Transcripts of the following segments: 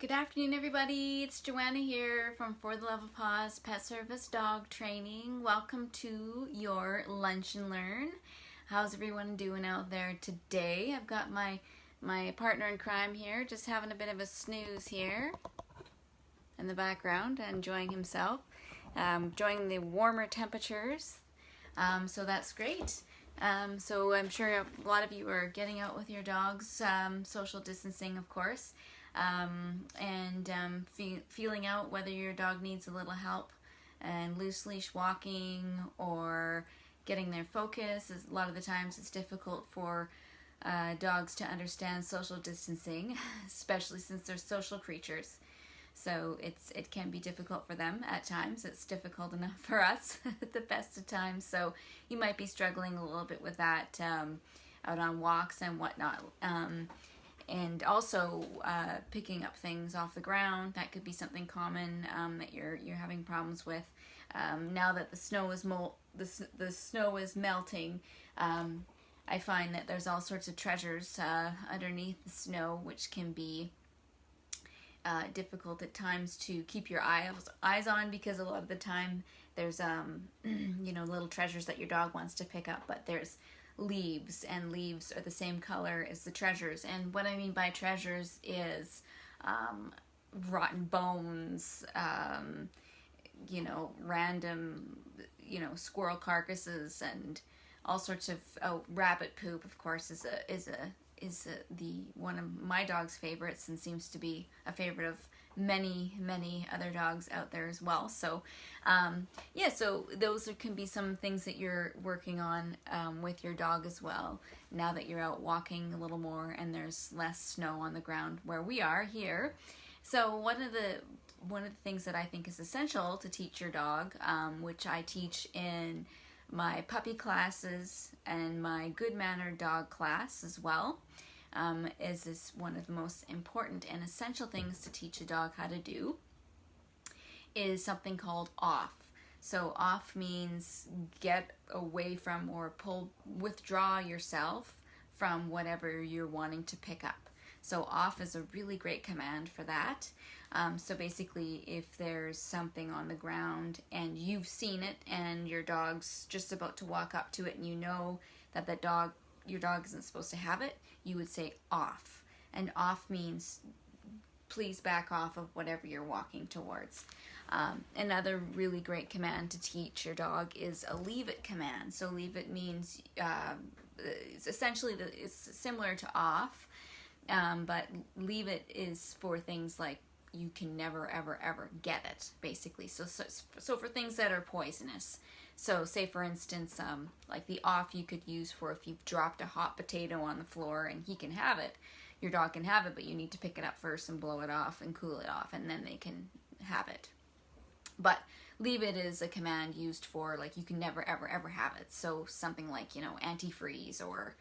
Good afternoon, everybody. It's Joanna here from For the Love of Paws Pet Service Dog Training. Welcome to your Lunch and Learn. How's everyone doing out there today? I've got my partner in crime here, just having a bit of a snooze here in the background, enjoying himself, enjoying the warmer temperatures. So that's great. So I'm sure a lot of you are getting out with your dogs, social distancing, of course. Feeling out whether your dog needs a little help and loose leash walking or getting their focus. A lot of the times it's difficult for dogs to understand social distancing, especially since they're social creatures. So it can be difficult for them at times. It's difficult enough for us at the best of times. So you might be struggling a little bit with that out on walks and whatnot. And also picking up things off the ground. That could be something common that you're having problems with. Now that the snow is melting, I find that there's all sorts of treasures underneath the snow, which can be difficult at times to keep your eyes on, because a lot of the time there's little treasures that your dog wants to pick up, but there's leaves, and leaves are the same color as the treasures. And what I mean by treasures is rotten bones, random, squirrel carcasses, and all sorts of rabbit poop. Of course, is the one of my dog's favorites, and seems to be a favorite of many other dogs out there as well. So so those can be some things that you're working on with your dog as well, now that you're out walking a little more and there's less snow on the ground where we are here. So one of the things that I think is essential to teach your dog, which I teach in my puppy classes and my good mannered dog class as well, is one of the most important and essential things to teach a dog how to do, is something called off. So off means get away from or withdraw yourself from whatever you're wanting to pick up. So off is a really great command for that. So basically, if there's something on the ground and you've seen it and your dog's just about to walk up to it, and you know that your dog isn't supposed to have it, you would say off. And off means please back off of whatever you're walking towards. Another really great command to teach your dog is a leave it command. So leave it means it's essentially it's similar to off, but leave it is for things like you can never ever get it, basically. So for things that are poisonous. So say for instance, like the off you could use for if you've dropped a hot potato on the floor and he can have it, your dog can have it, but you need to pick it up first and blow it off and cool it off, and then they can have it. But leave it is a command used for like you can never ever have it. So something like antifreeze, or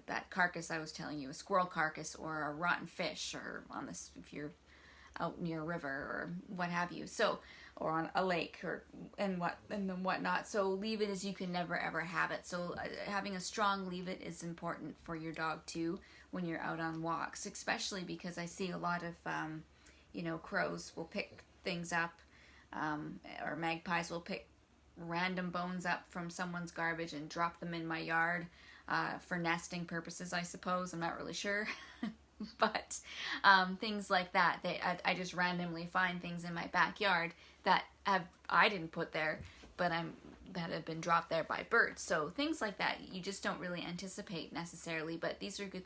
that carcass I was telling you, a squirrel carcass, or a rotten fish, or on this if you're out near a river or what have you. So, or on a lake and whatnot. So leave it is you can never ever have it. So having a strong leave it is important for your dog too when you're out on walks, especially because I see a lot of crows will pick things up, or magpies will pick random bones up from someone's garbage and drop them in my yard for nesting purposes, I suppose. I'm not really sure. But things like that, I just randomly find things in my backyard that I didn't put there, but that have been dropped there by birds. So things like that you just don't really anticipate necessarily, but these are good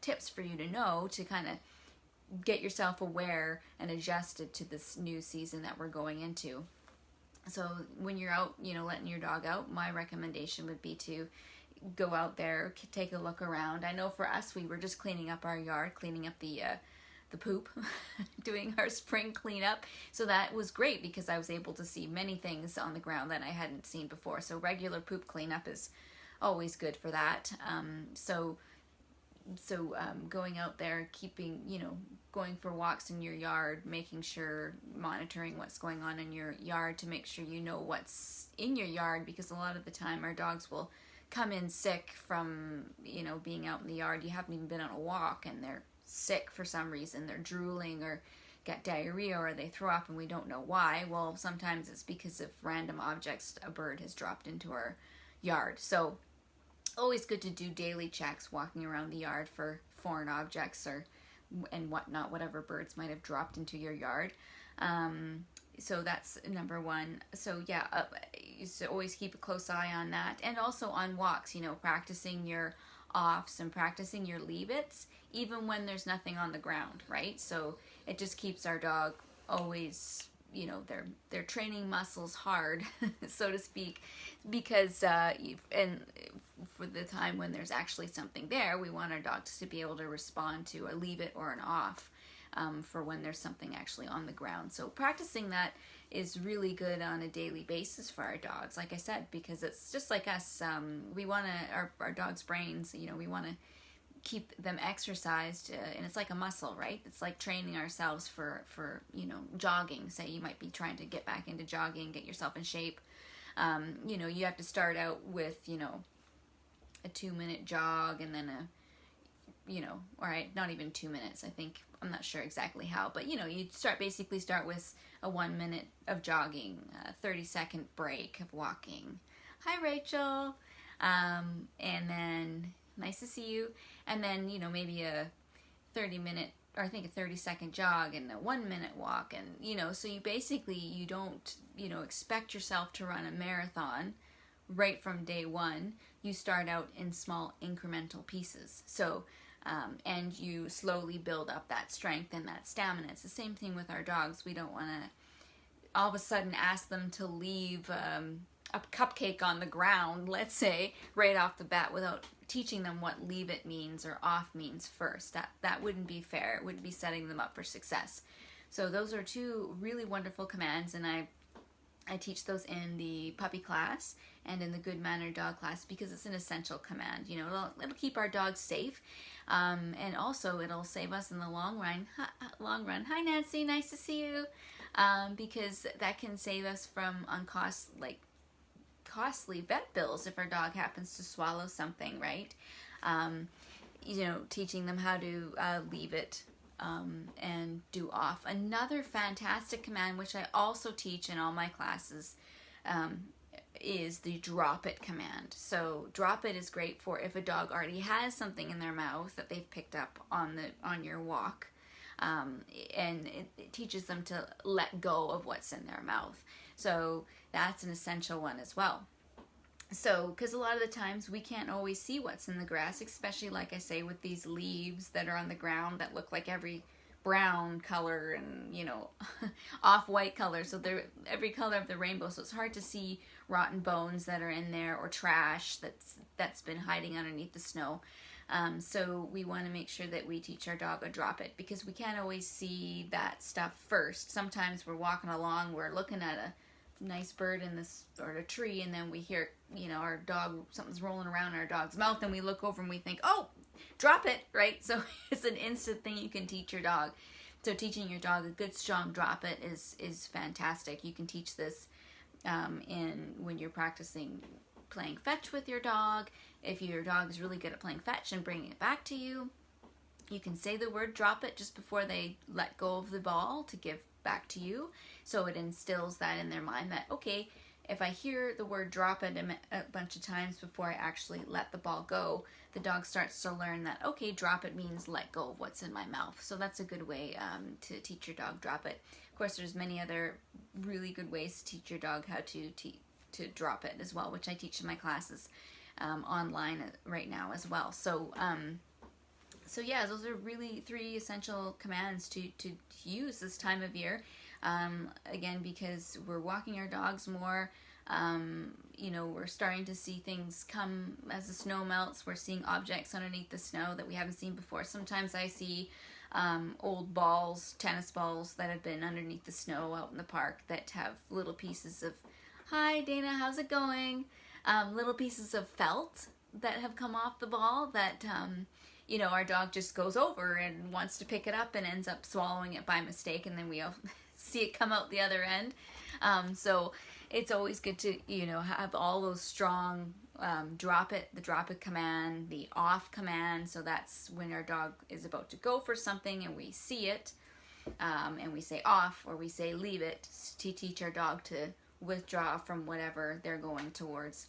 tips for you to know, to kind of get yourself aware and adjusted to this new season that we're going into. So when you're out, letting your dog out, my recommendation would be to go out there, take a look around. I know for us, we were just cleaning up our yard, cleaning up the poop, doing our spring cleanup. So that was great because I was able to see many things on the ground that I hadn't seen before. So regular poop cleanup is always good for that. So going out there, going for walks in your yard, making sure, monitoring what's going on in your yard to make sure you know what's in your yard, because a lot of the time our dogs will come in sick from, being out in the yard. You haven't even been on a walk and they're sick for some reason. They're drooling or get diarrhea or they throw up and we don't know why. Well, sometimes it's because of random objects a bird has dropped into our yard. So always good to do daily checks walking around the yard for foreign objects and whatnot, whatever birds might have dropped into your yard. So that's number one. So yeah, you should always keep a close eye on that. And also on walks, practicing your offs and practicing your leave-its, even when there's nothing on the ground, right? So it just keeps our dog always, their training muscles hard, so to speak, because and for the time when there's actually something there, we want our dogs to be able to respond to a leave it or an off for when there's something actually on the ground. So practicing that is really good on a daily basis for our dogs, like I said, because it's just like us. We want to, our dogs' brains, we want to keep them exercised, and it's like a muscle, right? It's like training ourselves for jogging. Say you might be trying to get back into jogging, get yourself in shape. You have to start out with a 2-minute jog, and then all right, not even 2 minutes. I'm not sure exactly how, but you basically start with a 1 minute of jogging, a 30-second break of walking. Hi, Rachel. And then nice to see you. And then, maybe a 30-second jog and a 1 minute walk. And, so you don't, expect yourself to run a marathon right from day one. You start out in small incremental pieces. So, and you slowly build up that strength and that stamina. It's the same thing with our dogs. We don't want to all of a sudden ask them to leave a cupcake on the ground, let's say, right off the bat without teaching them what leave it means or off means first. That wouldn't be fair. It wouldn't be setting them up for success. So those are two really wonderful commands, and I teach those in the puppy class and in the Good Mannered Dog class because it's an essential command. It'll keep our dogs safe, and also it'll save us in the long run. Hi, Nancy, nice to see you. Because that can save us from costly vet bills if our dog happens to swallow something, right? Teaching them how to leave it and do off. Another fantastic command, which I also teach in all my classes, is the drop it command. So drop it is great for if a dog already has something in their mouth that they've picked up on your walk. And it teaches them to let go of what's in their mouth. So that's an essential one as well. So, because a lot of the times we can't always see what's in the grass, especially like I say with these leaves that are on the ground that look like every brown color and, off-white color. So they're every color of the rainbow. So it's hard to see rotten bones that are in there or trash that's been hiding underneath the snow. So we want to make sure that we teach our dog a drop it because we can't always see that stuff first. Sometimes we're walking along, we're looking at a nice bird in this or a tree, and then we hear, our dog, something's rolling around in our dog's mouth, and we look over and we think, oh, drop it, right? So it's an instant thing you can teach your dog. So teaching your dog a good strong drop it is fantastic. You can teach this when you're practicing playing fetch with your dog. If your dog is really good at playing fetch and bringing it back to you, you can say the word drop it just before they let go of the ball to give back to you. So it instills that in their mind that, okay, if I hear the word drop it a bunch of times before I actually let the ball go, the dog starts to learn that, okay, drop it means let go of what's in my mouth. So that's a good way to teach your dog drop it. Of course, there's many other really good ways to teach your dog how to drop it as well, which I teach in my classes online right now as well. So yeah, those are really 3 essential commands to use this time of year. Again, because we're walking our dogs more, we're starting to see things come as the snow melts. We're seeing objects underneath the snow that we haven't seen before. Sometimes I see old balls, tennis balls that have been underneath the snow out in the park that have little pieces of, hi Dana, how's it going? Little pieces of felt that have come off the ball that, our dog just goes over and wants to pick it up and ends up swallowing it by mistake, and then we see it come out the other end. So it's always good to, have all those strong drop it, the drop it command, the off command. So that's when our dog is about to go for something and we see it, and we say off or we say leave it to teach our dog to withdraw from whatever they're going towards.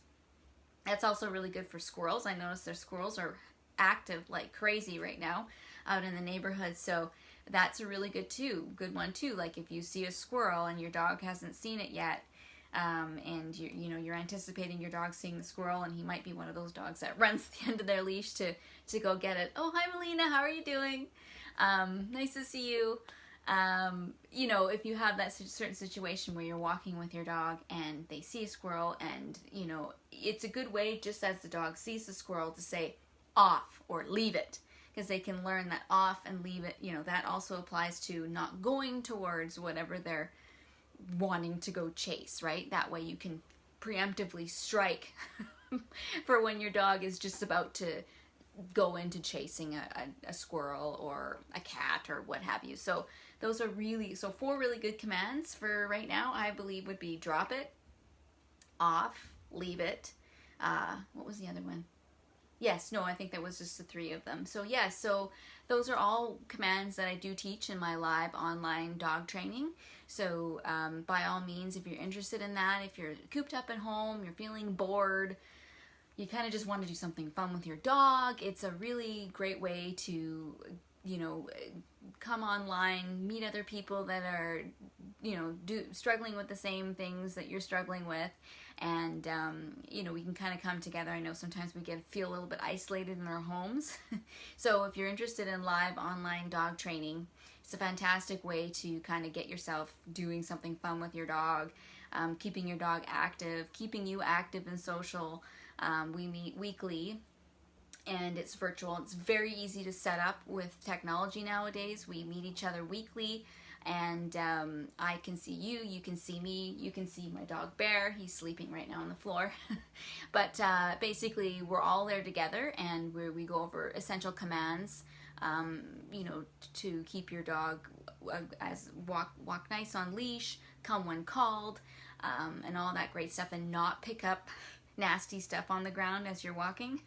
That's also really good for squirrels. I notice their squirrels are active like crazy right now out in the neighborhood. So that's a really good one too. Like if you see a squirrel and your dog hasn't seen it yet, and you're anticipating your dog seeing the squirrel, and he might be one of those dogs that runs to the end of their leash to go get it. Oh, hi Melina, how are you doing? Nice to see you. If you have that certain situation where you're walking with your dog and they see a squirrel, and it's a good way, just as the dog sees the squirrel, to say off or leave it, because they can learn that off and leave it, that also applies to not going towards whatever they're wanting to go chase, right? That way you can preemptively strike for when your dog is just about to go into chasing a squirrel or a cat or what have you. So those are four really good commands for right now, I believe, would be drop it, off, leave it. What was the other one? Yes, no, I think that was just the three of them. So yes, so those are all commands that I do teach in my live online dog training. So by all means, if you're interested in that, if you're cooped up at home, you're feeling bored, you kind of just want to do something fun with your dog, it's a really great way to, come online, meet other people that are, struggling with the same things that you're struggling with. And, we can kind of come together. I know sometimes we feel a little bit isolated in our homes. So if you're interested in live online dog training, it's a fantastic way to kind of get yourself doing something fun with your dog, keeping your dog active, keeping you active and social. We meet weekly, and it's virtual. It's very easy to set up with technology nowadays. We meet each other weekly, and I can see you, you can see me, you can see my dog Bear. He's sleeping right now on the floor. But basically, we're all there together, and we go over essential commands, to keep your dog as walk nice on leash, come when called, and all that great stuff, and not pick up nasty stuff on the ground as you're walking.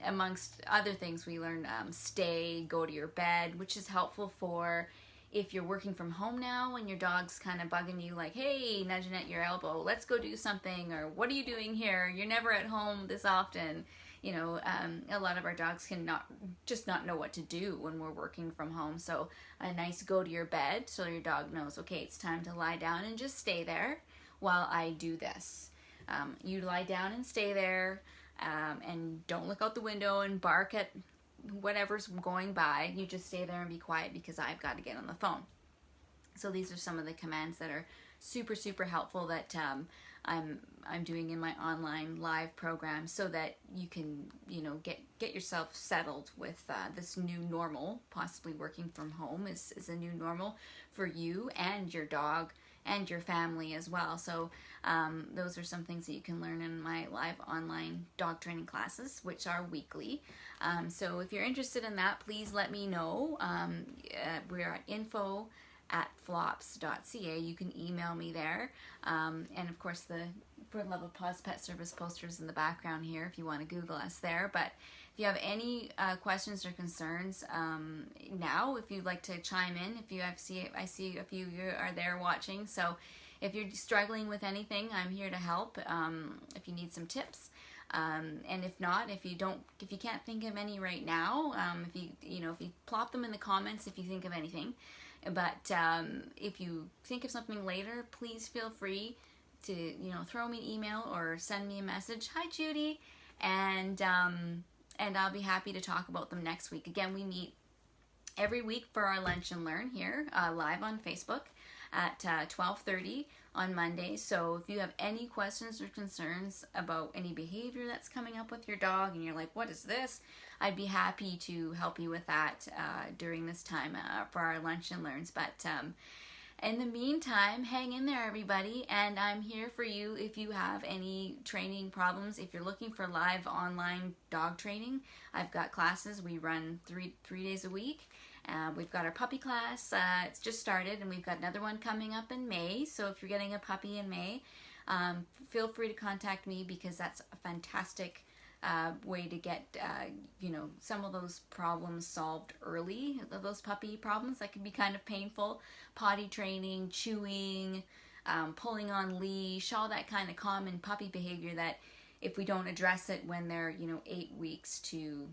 Amongst other things, we learn stay, go to your bed, which is helpful for if you're working from home now and your dog's kind of bugging you like, hey, nudging at your elbow, let's go do something, or what are you doing here? You're never at home this often. A lot of our dogs can not know what to do when we're working from home. So a nice go to your bed so your dog knows, okay, it's time to lie down and just stay there while I do this. You lie down and stay there, and don't look out the window and bark at whatever's going by. You just stay there and be quiet because I've got to get on the phone. So these are some of the commands that are super, super helpful that I'm doing in my online live program, so that you can get yourself settled with this new normal. Possibly working from home is a new normal for you and your dog and your family as well. So those are some things that you can learn in my live online dog training classes, which are weekly. So if you're interested in that, please let me know. We're at info@flops.ca. You can email me there. And of course, the For the Love of Paws Pet Service posters in the background here if you want to Google us there. But if you have any questions or concerns now, if you'd like to chime in, I see a few of you are there watching. So if you're struggling with anything, I'm here to help. If you need some tips, and if not, if you can't think of any right now, if you plop them in the comments if you think of anything. But if you think of something later, please feel free to throw me an email or send me a message. Hi, Judy, and I'll be happy to talk about them next week. Again, we meet every week for our Lunch and Learn here live on Facebook at 12:30 on Monday. So if you have any questions or concerns about any behavior that's coming up with your dog and you're like, what is this? I'd be happy to help you with that during this time for our Lunch and Learns. But in the meantime, hang in there, everybody, and I'm here for you if you have any training problems. If you're looking for live online dog training, I've got classes. We run three days a week. We've got our puppy class. It's just started, and we've got another one coming up in May. So if you're getting a puppy in May, feel free to contact me, because that's a fantastic way to get some of those problems solved early. Those puppy problems that can be kind of painful: potty training, chewing, pulling on leash, all that kind of common puppy behavior that if we don't address it when they're 8 weeks to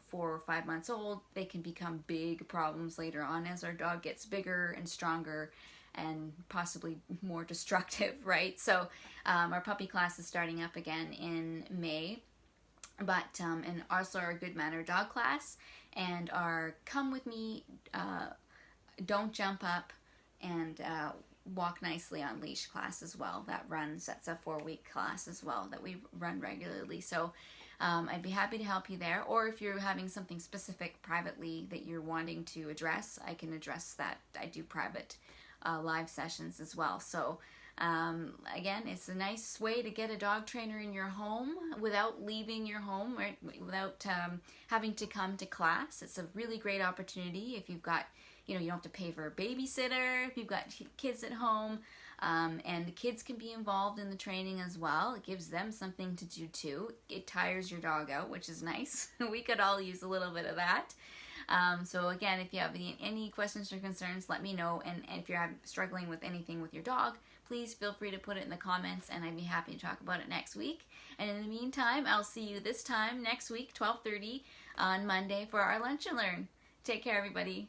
4 or 5 months old, they can become big problems later on as our dog gets bigger and stronger and possibly more destructive, right? So our puppy class is starting up again in May. But and also our Good Manner Dog class and our Come With Me, Don't Jump Up, and Walk Nicely on Leash class as well. That's a 4-week class as well that we run regularly. So I'd be happy to help you there. Or if you're having something specific privately that you're wanting to address, I can address that. I do private live sessions as well. So again, it's a nice way to get a dog trainer in your home without leaving your home, right? Without having to come to class. It's a really great opportunity if you've got, you don't have to pay for a babysitter, if you've got kids at home, and the kids can be involved in the training as well. It gives them something to do too. It tires your dog out, which is nice. We could all use a little bit of that. So again, if you have any questions or concerns, let me know. And if you're struggling with anything with your dog, please feel free to put it in the comments, and I'd be happy to talk about it next week. And in the meantime, I'll see you this time next week, 12:30 on Monday, for our Lunch and Learn. Take care, everybody.